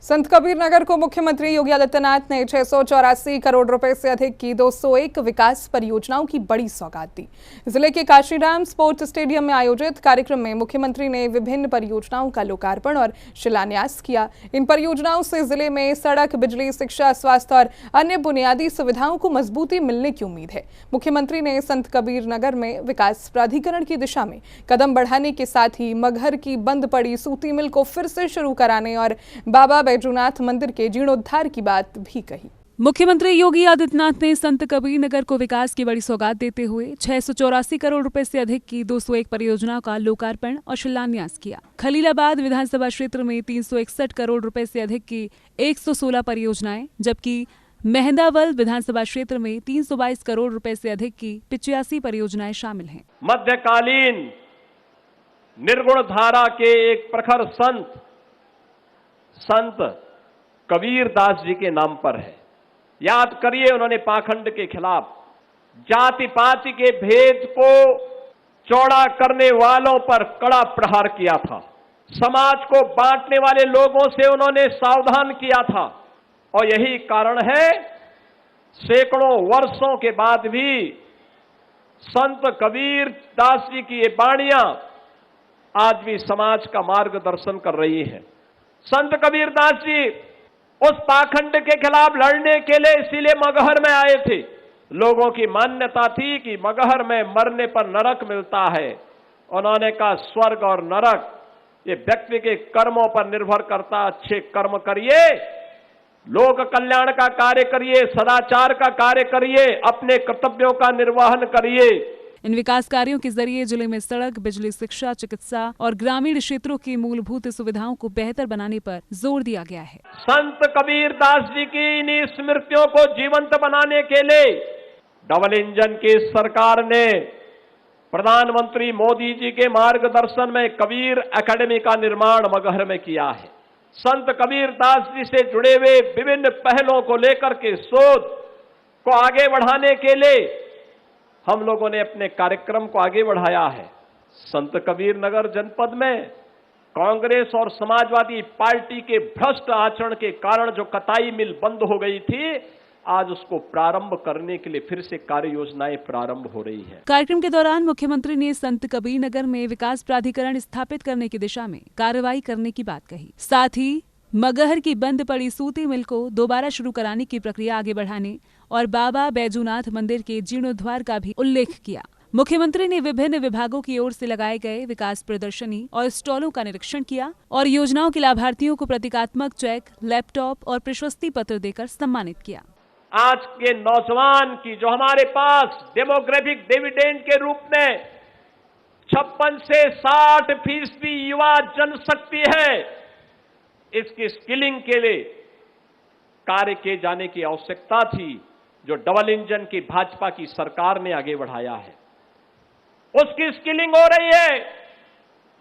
संत कबीर नगर को मुख्यमंत्री योगी आदित्यनाथ ने 684 करोड़ रुपए से अधिक की 201 विकास परियोजनाओं की बड़ी सौगात दी। जिले के काशीराम स्पोर्ट्स स्टेडियम में आयोजित कार्यक्रम में मुख्यमंत्री ने विभिन्न परियोजनाओं का लोकार्पण और शिलान्यास किया। इन परियोजनाओं से जिले में सड़क, बिजली, शिक्षा, स्वास्थ्य और अन्य बुनियादी सुविधाओं को मजबूती मिलने की उम्मीद है। मुख्यमंत्री ने संत कबीर नगर में विकास प्राधिकरण की दिशा में कदम बढ़ाने के साथ ही मगहर की बंद पड़ी सूती मिल को फिर से शुरू कराने और बाबा बैजूनाथ मंदिर के जीर्णोद्धार की बात भी कही। मुख्यमंत्री योगी आदित्यनाथ ने संत कबीर नगर को विकास की बड़ी सौगात देते हुए 684 करोड़ रुपए से अधिक की 201 परियोजनाओं का लोकार्पण और शिलान्यास किया। खलीलाबाद विधानसभा क्षेत्र में 361 करोड़ रुपए से अधिक की 116 परियोजनाएं, जबकि मेहंदावल विधानसभा क्षेत्र में 322 करोड़ रुपए से अधिक की 85 परियोजनाएं शामिल हैं। मध्यकालीन निर्गुण धारा के एक प्रखर संत कबीर दास जी के नाम पर है। याद करिए, उन्होंने पाखंड के खिलाफ, जाति पाति के भेद को चौड़ा करने वालों पर कड़ा प्रहार किया था। समाज को बांटने वाले लोगों से उन्होंने सावधान किया था और यही कारण है सैकड़ों वर्षों के बाद भी संत कबीर दास जी की ये वाणियां आज भी समाज का मार्गदर्शन कर रही हैं। संत कबीर दास जी उस पाखंड के खिलाफ लड़ने के लिए इसीलिए मगहर में आए थे। लोगों की मान्यता थी कि मगहर में मरने पर नरक मिलता है। उन्होंने कहा स्वर्ग और नरक ये व्यक्ति के कर्मों पर निर्भर करता। अच्छे कर्म करिए, लोक कल्याण का कार्य करिए, सदाचार का कार्य करिए, अपने कर्तव्यों का निर्वहन करिए। इन विकास कार्यों के जरिए जिले में सड़क, बिजली, शिक्षा, चिकित्सा और ग्रामीण क्षेत्रों की मूलभूत सुविधाओं को बेहतर बनाने पर जोर दिया गया है। संत कबीर दास जी की इन स्मृतियों को जीवंत बनाने के लिए डबल इंजन की सरकार ने प्रधानमंत्री मोदी जी के मार्गदर्शन में कबीर एकेडमी का निर्माण मगहर में किया है। संत कबीर दास जी से जुड़े हुए विभिन्न पहलों को लेकर के शोध को आगे बढ़ाने के लिए हम लोगों ने अपने कार्यक्रम को आगे बढ़ाया है। संत कबीर नगर जनपद में कांग्रेस और समाजवादी पार्टी के भ्रष्ट आचरण के कारण जो कताई मिल बंद हो गई थी, आज उसको प्रारंभ करने के लिए फिर से कार्य योजनाएं प्रारंभ हो रही है। कार्यक्रम के दौरान मुख्यमंत्री ने संत कबीर नगर में विकास प्राधिकरण स्थापित करने की दिशा में कार्रवाई करने की बात कही। साथ ही मगहर की बंद पड़ी सूती मिल को दोबारा शुरू कराने की प्रक्रिया आगे बढ़ाने और बाबा बैजूनाथ मंदिर के जीर्णोद्धार का भी उल्लेख किया। मुख्यमंत्री ने विभिन्न विभागों की ओर से लगाए गए विकास प्रदर्शनी और स्टॉलों का निरीक्षण किया और योजनाओं के लाभार्थियों को प्रतीकात्मक चेक, लैपटॉप और प्रशस्ति पत्र देकर सम्मानित किया। आज के नौजवान की जो हमारे पास डेमोग्राफिक डिविडेंड के रूप में 56 से 60% युवा जनशक्ति है, इसकी स्किलिंग के लिए कार्य किए जाने की आवश्यकता थी, जो डबल इंजन की भाजपा की सरकार ने आगे बढ़ाया है। उसकी स्किलिंग हो रही है,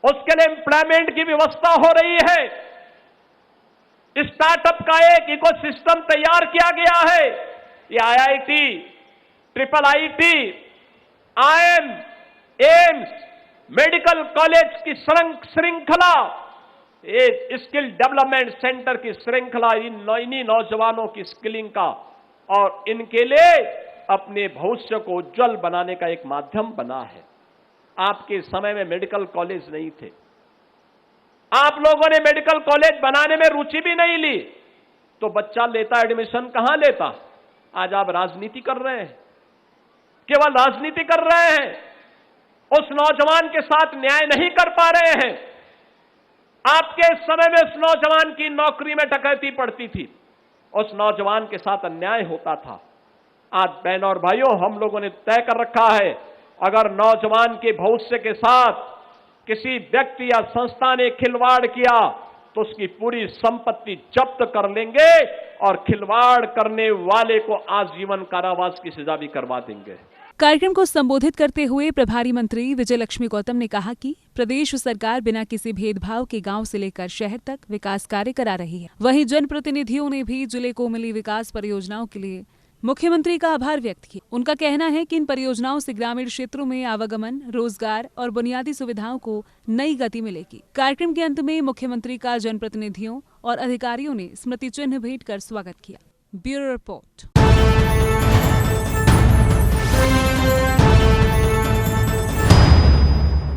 उसके लिए एम्प्लॉयमेंट की व्यवस्था हो रही है। स्टार्टअप का एक इकोसिस्टम तैयार किया गया है। ये IIT, triple IT, IIM, AIIMS, medical college की श्रृंखला, ये स्किल डेवलपमेंट सेंटर की श्रृंखला इन्हीं नौजवानों की स्किलिंग का और इनके लिए अपने भविष्य को उज्जवल बनाने का एक माध्यम बना है। आपके समय में मेडिकल कॉलेज नहीं थे, आप लोगों ने मेडिकल कॉलेज बनाने में रुचि भी नहीं ली, तो बच्चा लेता एडमिशन कहां लेता? आज आप राजनीति कर रहे हैं, केवल राजनीति कर रहे हैं, उस नौजवान के साथ न्याय नहीं कर पा रहे हैं। आपके समय में उस नौजवान की नौकरी में डकैती पड़ती थी, उस नौजवान के साथ अन्याय होता था। आज बहनों और भाइयों, हम लोगों ने तय कर रखा है, अगर नौजवान के भविष्य के साथ किसी व्यक्ति या संस्था ने खिलवाड़ किया तो उसकी पूरी संपत्ति जब्त कर लेंगे और खिलवाड़ करने वाले को आजीवन कारावास की सजा भी करवा देंगे। कार्यक्रम को संबोधित करते हुए प्रभारी मंत्री विजय लक्ष्मी गौतम ने कहा कि प्रदेश सरकार बिना किसी भेदभाव के गांव से लेकर शहर तक विकास कार्य करा रही है। वहीं जनप्रतिनिधियों ने भी जिले को मिली विकास परियोजनाओं के लिए मुख्यमंत्री का आभार व्यक्त किया। उनका कहना है कि इन परियोजनाओं से ग्रामीण क्षेत्रों में आवागमन, रोजगार और बुनियादी सुविधाओं को नई गति मिलेगी। कार्यक्रम के अंत में मुख्यमंत्री का जनप्रतिनिधियों और अधिकारियों ने स्मृति चिन्ह भेंट कर स्वागत किया। Bureau report.